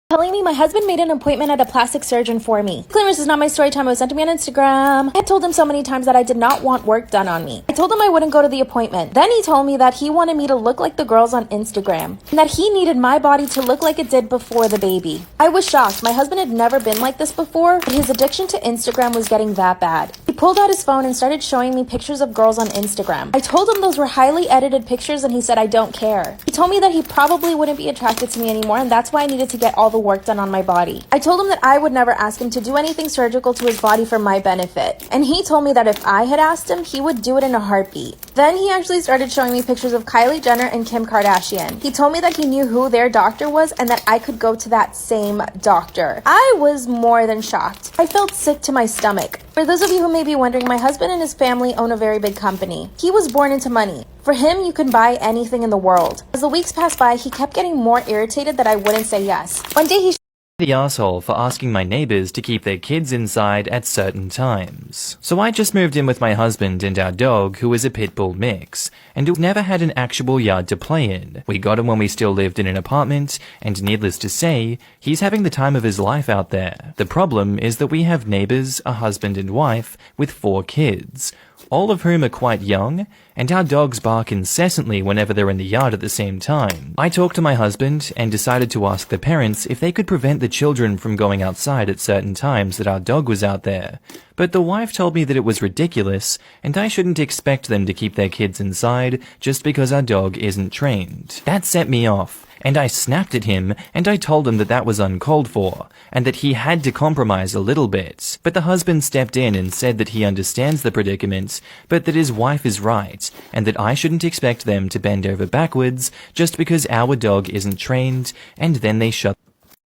Telling me my husband made an appointment at a plastic surgeon for me. Disclaimer, this is not my story time. It was sent to me on Instagram. I had told him so many times that I did not want work done on me. I told him I wouldn't go to the appointment. Then he told me that he wanted me to look like the girls on Instagram and that he needed my body to look like it did before the baby. I was shocked. My husband had never been like this before, but his addiction to Instagram was getting that bad. He pulled out his phone and started showing me pictures of girls on Instagram. I told him those were highly edited pictures and he said I don't care. He told me that he probably wouldn't be attracted to me anymore and that's why I needed to get all the work done on my body. I told him that I would never ask him to do anything surgical to his body for my benefit. And he told me that if I had asked him, he would do it in a heartbeat. Then he actually started showing me pictures of Kylie Jenner and Kim Kardashian. He told me that he knew who their doctor was and that I could go to that same doctor. I was more than shocked. I felt sick to my stomach. For those of you who may be wondering, my husband and his family own a very big company. He was born into money. For him, you can buy anything in the world. As the weeks passed by, he kept getting more irritated that I wouldn't say yes. One day he the asshole for asking my neighbors to keep their kids inside at certain times. So I just moved in with my husband and our dog, who is a pit bull mix, and who never had an actual yard to play in. We got him when we still lived in an apartment, and needless to say, he's having the time of his life out there. The problem is that we have neighbors, a husband and wife, with 4 kids, all of whom are quite young, and our dogs bark incessantly whenever they're in the yard at the same time. I talked to my husband and decided to ask the parents if they could prevent the children from going outside at certain times that our dog was out there. But the wife told me that it was ridiculous, and I shouldn't expect them to keep their kids inside just because our dog isn't trained. That set me off. And I snapped at him, and I told him that that was uncalled for, and that he had to compromise a little bit. But the husband stepped in and said that he understands the predicament, but that his wife is right, and that I shouldn't expect them to bend over backwards just because our dog isn't trained, and then they shut